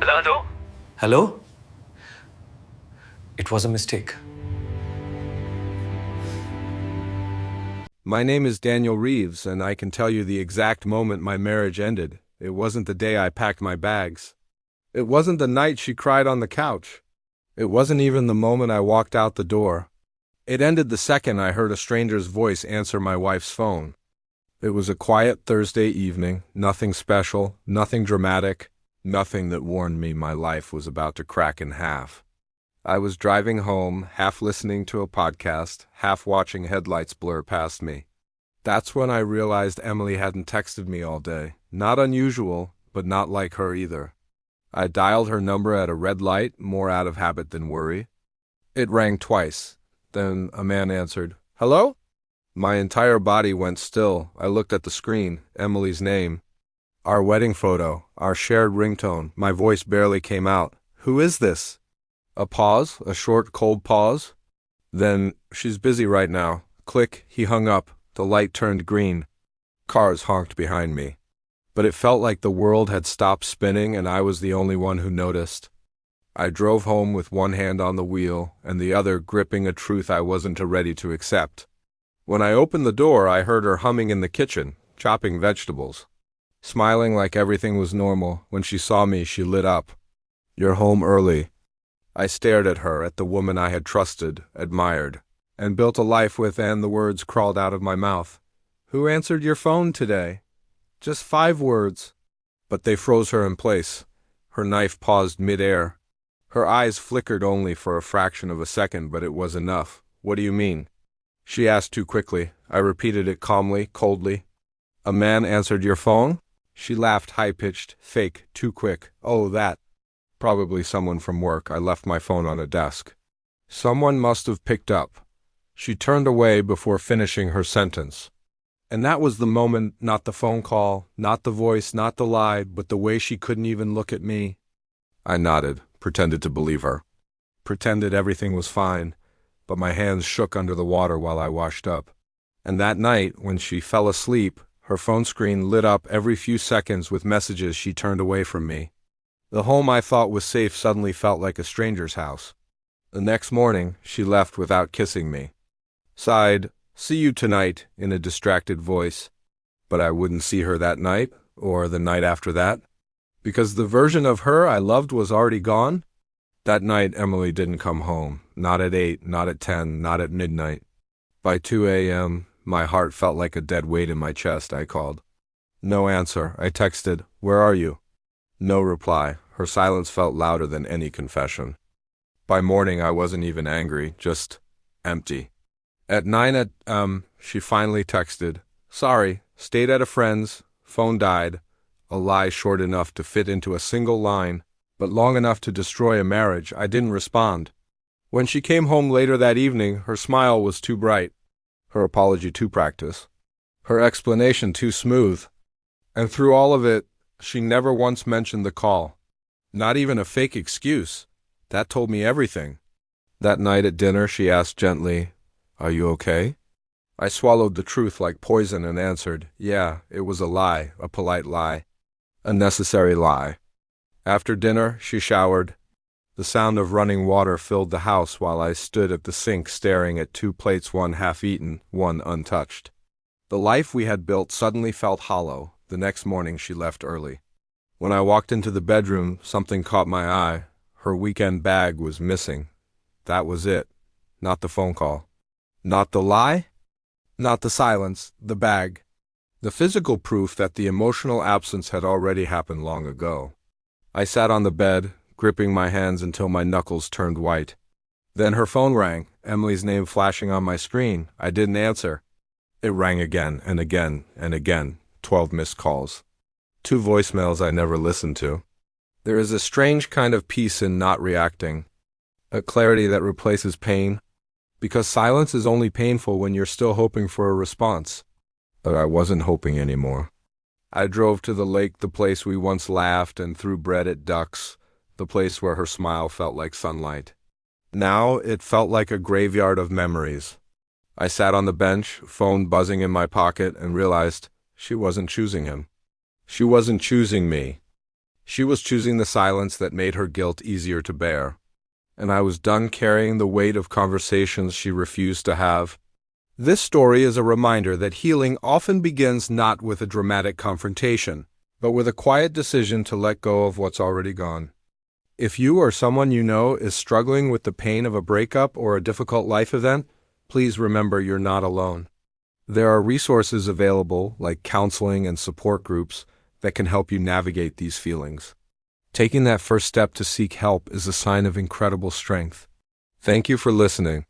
Hello? Hello? It was a mistake. My name is Daniel Reeves, and I can tell you the exact moment my marriage ended. It wasn't the day I packed my bags. It wasn't the night she cried on the couch. It wasn't even the moment I walked out the door. It ended the second I heard a stranger's voice answer my wife's phone. It was a quiet Thursday evening, nothing special, nothing dramatic, nothing that warned me my life was about to crack in half. I was driving home, half listening to a podcast, half watching headlights blur past me. That's when I realized Emily hadn't texted me all day. Not unusual, but not like her either. I dialed her number at a red light, more out of habit than worry. It rang twice. Then a man answered, "Hello?" My entire body went still. I looked at the screen, Emily's name. Our wedding photo, our shared ringtone. My voice barely came out. "Who is this?" A pause, a short, cold pause. Then, "She's busy right now." Click, he hung up. The light turned green. Cars honked behind me. But it felt like the world had stopped spinning and I was the only one who noticed. I drove home with one hand on the wheel and the other gripping a truth I wasn't ready to accept. When I opened the door, I heard her humming in the kitchen, chopping vegetables. Smiling like everything was normal, when she saw me, she lit up. "You're home early." I stared at her, at the woman I had trusted, admired, and built a life with, and the words crawled out of my mouth. "Who answered your phone today?" Just 5 words. But they froze her in place. Her knife paused mid-air. Her eyes flickered only for a fraction of a second, but it was enough. "What do you mean?" She asked too quickly. I repeated it calmly, coldly. "A man answered your phone?" She laughed high-pitched, fake, too quick. "Oh, that. Probably someone from work. I left my phone on a desk." Someone must have picked up. She turned away before finishing her sentence. And that was the moment, not the phone call, not the voice, not the lie, but the way she couldn't even look at me. I nodded, pretended to believe her. Pretended everything was fine, but my hands shook under the water while I washed up. And that night, when she fell asleep, her phone screen lit up every few seconds with messages she turned away from me. The home I thought was safe suddenly felt like a stranger's house. The next morning, she left without kissing me. Sighed, "See you tonight," in a distracted voice. But I wouldn't see her that night, or the night after that, because the version of her I loved was already gone. That night, Emily didn't come home. Not at 8, not at 10, not at midnight. By 2 a.m., my heart felt like a dead weight in my chest. I called. No answer. I texted, "Where are you?" No reply. Her silence felt louder than any confession. By morning, I wasn't even angry, just empty. At 9 she finally texted, "Sorry, stayed at a friend's, phone died." A lie short enough to fit into a single line, but long enough to destroy a marriage. I didn't respond. When she came home later that evening, her smile was too bright, her apology too practiced, her explanation too smooth. And through all of it, she never once mentioned the call. Not even a fake excuse. That told me everything. That night at dinner, she asked gently, "Are you okay?" I swallowed the truth like poison and answered, "Yeah, it was a lie, a polite lie, a necessary lie." After dinner, she showered. The sound of running water filled the house while I stood at the sink staring at 2 plates, one half-eaten, one untouched. The life we had built suddenly felt hollow. The next morning, she left early. When I walked into the bedroom, something caught my eye. Her weekend bag was missing. That was it. Not the phone call. Not the lie. Not the silence. The bag. The physical proof that the emotional absence had already happened long ago. I sat on the bed, gripping my hands until my knuckles turned white. Then her phone rang, Emily's name flashing on my screen. I didn't answer. It rang again and again and again. 12 missed calls. 2 voicemails I never listened to. There is a strange kind of peace in not reacting, a clarity that replaces pain, because silence is only painful when you're still hoping for a response. But I wasn't hoping anymore. I drove to the lake, the place we once laughed and threw bread at ducks, the place where her smile felt like sunlight. Now it felt like a graveyard of memories. I sat on the bench, phone buzzing in my pocket, and realized she wasn't choosing him. She wasn't choosing me. She was choosing the silence that made her guilt easier to bear. And I was done carrying the weight of conversations she refused to have. This story is a reminder that healing often begins not with a dramatic confrontation, but with a quiet decision to let go of what's already gone. If you or someone you know is struggling with the pain of a breakup or a difficult life event, please remember you're not alone. There are resources available, like counseling and support groups, that can help you navigate these feelings. Taking that first step to seek help is a sign of incredible strength. Thank you for listening.